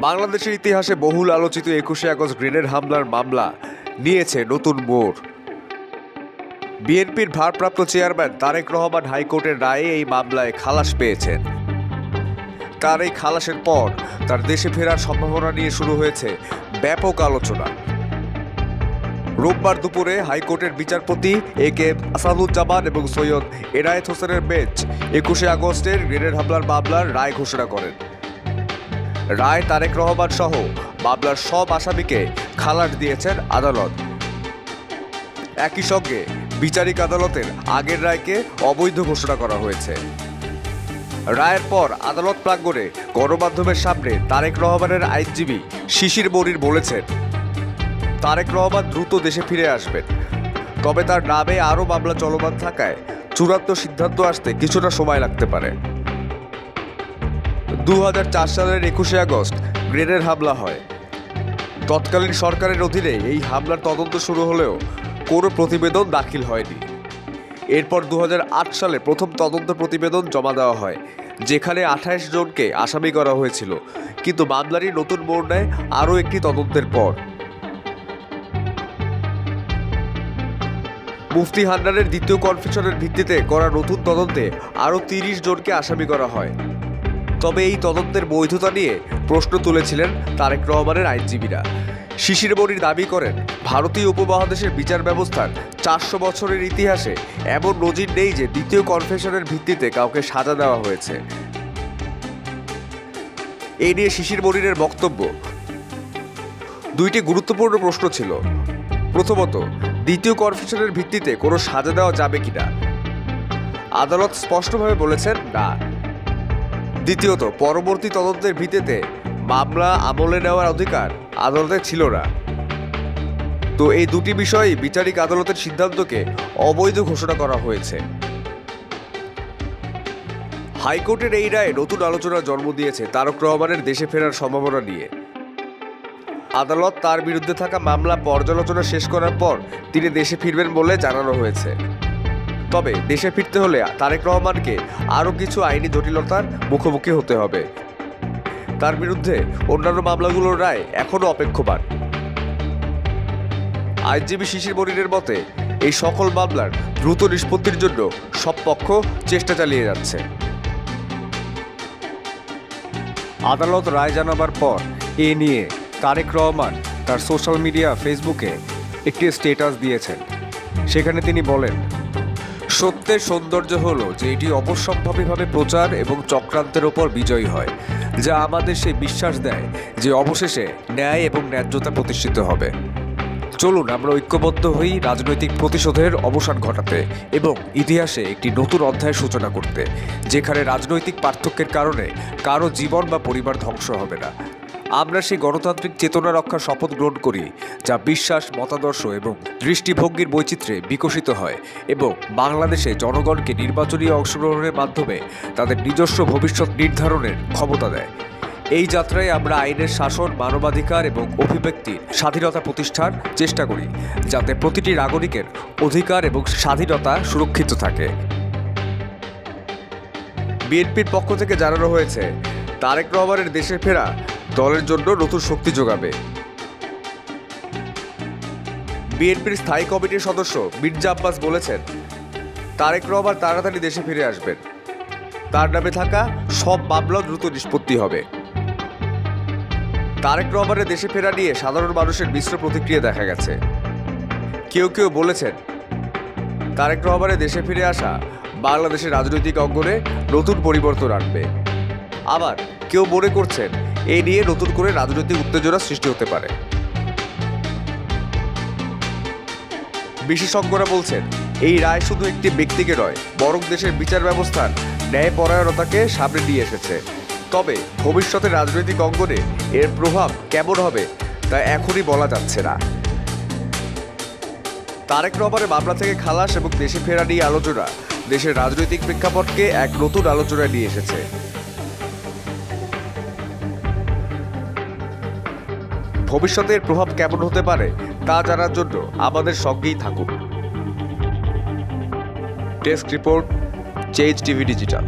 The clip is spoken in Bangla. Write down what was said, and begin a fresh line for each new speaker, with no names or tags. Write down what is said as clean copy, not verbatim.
বাংলাদেশের ইতিহাসে বহুল আলোচিত ২১শে আগস্ট গ্রেনেড হামলার মামলা নিয়েছে নতুন মোড়। বিএনপির ভারপ্রাপ্ত চেয়ারম্যান তারেক রহমান হাইকোর্টের রায়ে এই মামলায় খালাস পেয়েছেন। তার এই খালাসের পর তার দেশে ফেরার সম্ভাবনা নিয়ে শুরু হয়েছে ব্যাপক আলোচনা। রোববার দুপুরে হাইকোর্টের বিচারপতি এ.কে আসাদুজ্জামান এবং সৈয়দ এনায়েত হোসেনের বেঞ্চ ২১শে আগস্টের গ্রেনেড হামলার মামলার রায় ঘোষণা করেন। রায় তারেক রহমান সহ মামলার সব আসামিকে খালাস দিয়েছেন আদালত। একই সঙ্গে বিচারিক আদালতের আগের রায়কে অবৈধ ঘোষণা করা হয়েছে। রায়ের পর আদালত প্রাঙ্গণে গণমাধ্যমের সামনে তারেক রহমানের আইনজীবী শিশির মনির বলেছেন, তারেক রহমান দ্রুত দেশে ফিরে আসবেন, তবে তার নামে আরও মামলা চলমান থাকায় চূড়ান্ত সিদ্ধান্ত আসতে কিছুটা সময় লাগতে পারে। ২০০৪ সালের ২১শে আগস্ট গ্রেনেড হামলা হয়। তৎকালীন সরকারের অধীনে এই হামলার তদন্ত শুরু হলেও কোনো প্রতিবেদন দাখিল হয়নি। এরপর ২০০৮ সালে প্রথম তদন্ত প্রতিবেদন জমা দেওয়া হয়, যেখানে ২৮ জনকে আসামি করা হয়েছিল। কিন্তু মামলারই নতুন মোড় নেয় আরও একটি তদন্তের পর। মুফতি হান্নানের দ্বিতীয় কনফেশনের ভিত্তিতে করা নতুন তদন্তে আরও ৩০ জনকে আসামি করা হয়। তবে এই তদন্তের বৈধতা নিয়ে প্রশ্ন তুলেছিলেন তারেক রহমানের আইনজীবীরা। শিশির মনির দাবি করেন, ভারতীয় উপমহাদেশের বিচার ব্যবস্থার ৪০০ বছরের ইতিহাসে এমন নজির নেই যে দ্বিতীয় কনফেশনের ভিত্তিতে কাউকে সাজা দেওয়া হয়েছে। এই নিয়ে শিশির মনিরের বক্তব্য, দুইটি গুরুত্বপূর্ণ প্রশ্ন ছিল। প্রথমত, দ্বিতীয় কনফেশনের ভিত্তিতে কোনো সাজা দেওয়া যাবে কিনা। আদালত স্পষ্টভাবে বলেছেন না। দ্বিতীয়ত, পরবর্তী তদন্তের ভিত্তিতে মামলা আমলে নেওয়ার অধিকার আদালতের ছিল না। তো এই দুটি বিষয়ই বিচারিক আদালতের সিদ্ধান্তকে অবৈধ ঘোষণা করা হয়েছে। হাইকোর্টের এই রায়ে নতুন আলোচনার জন্ম দিয়েছে তারেক রহমানের দেশে ফেরার সম্ভাবনা নিয়ে। আদালত তার বিরুদ্ধে থাকা মামলা পর্যালোচনা শেষ করার পর তিনি দেশে ফিরবেন বলে জানানো হয়েছে। তবে দেশে ফিরতে হলে তারেক রহমানকে আরও কিছু আইনি জটিলতার মুখোমুখি হতে হবে। তার বিরুদ্ধে অন্যান্য মামলাগুলোর রায় এখনও অপেক্ষমান। আইনজীবী শিশির মনিরের মতে, এই সকল মামলার দ্রুত নিষ্পত্তির জন্য সব পক্ষ চেষ্টা চালিয়ে যাচ্ছে। আদালত রায় জানাবার পর এ নিয়ে তারেক রহমান তার সোশ্যাল মিডিয়া ফেসবুকে একটি স্ট্যাটাস দিয়েছেন। সেখানে তিনি বলেন, সত্যের সৌন্দর্য হলো যে এটি অবশ্যম্ভাবীভাবে প্রচার এবং চক্রান্তের ওপর বিজয়ী হয়, যা আমাদের সেই বিশ্বাস দেয় যে অবশেষে ন্যায় এবং ন্যায্যতা প্রতিষ্ঠিত হবে। চলুন আমরা ঐক্যবদ্ধ হই রাজনৈতিক প্রতিশোধের অবসান ঘটাতে এবং ইতিহাসে একটি নতুন অধ্যায়ের সূচনা করতে, যেখানে রাজনৈতিক পার্থক্যের কারণে কারো জীবন বা পরিবার ধ্বংস হবে না। আমরা সেই গণতান্ত্রিক চেতনা রক্ষার শপথ গ্রহণ করি, যা বিশ্বাস, মতাদর্শ এবং দৃষ্টিভঙ্গির বৈচিত্র্যে বিকশিত হয় এবং বাংলাদেশে জনগণকে নির্বাচনী অংশগ্রহণের মাধ্যমে তাদের নিজস্ব ভবিষ্যৎ নির্ধারণের ক্ষমতা দেয়। এই যাত্রায় আমরা আইনের শাসন, মানবাধিকার এবং অভিব্যক্তির স্বাধীনতা প্রতিষ্ঠার চেষ্টা করি, যাতে প্রতিটি নাগরিকের অধিকার এবং স্বাধীনতা সুরক্ষিত থাকে। বিএনপির পক্ষ থেকে জানানো হয়েছে, তারেক রহমানের দেশে ফেরা দলের জন্য নতুন শক্তি যোগাবে। বিএনপির স্থায়ী কমিটির সদস্য মির্জা আব্বাস বলেছেন, তারেক রহমান তাড়াতাড়ি দেশে ফিরে আসবেন। তার নামে থাকা সব মামলা দ্রুত নিষ্পত্তি হবে। তারেক রহমানের দেশে ফেরা নিয়ে সাধারণ মানুষের মিশ্র প্রতিক্রিয়া দেখা গেছে। কেউ কেউ বলেছেন, তারেক রহমানের দেশে ফিরে আসা বাংলাদেশের রাজনৈতিক অঙ্গনে নতুন পরিবর্তন আনবে। আবার কেউ মনে করছেন, এই নিয়ে নতুন করে রাজনৈতিক উত্তেজনা সৃষ্টি হতে পারে। বিশেষজ্ঞরা বলছেন, এই রায় শুধু একটি ব্যক্তিকে নয়, বরং দেশের বিচার ব্যবস্থার ন্যায়পরায়ণতাকে সামনে নিয়ে এসেছে। তবে ভবিষ্যতে রাজনৈতিক অঙ্গনে এর প্রভাব কেমন হবে তা এখনই বলা যাচ্ছে না। তারেক রহমানের মামলা থেকে খালাস এবং দেশে ফেরা নিয়ে আলোচনা দেশের রাজনৈতিক প্রেক্ষাপটকে এক নতুন আলোচনায় নিয়ে এসেছে। ভবিষ্যতের প্রভাব কেমন হতে পারে তা জানার জন্য আমাদের সঙ্গেই থাকুন। Desk report, change TV digital.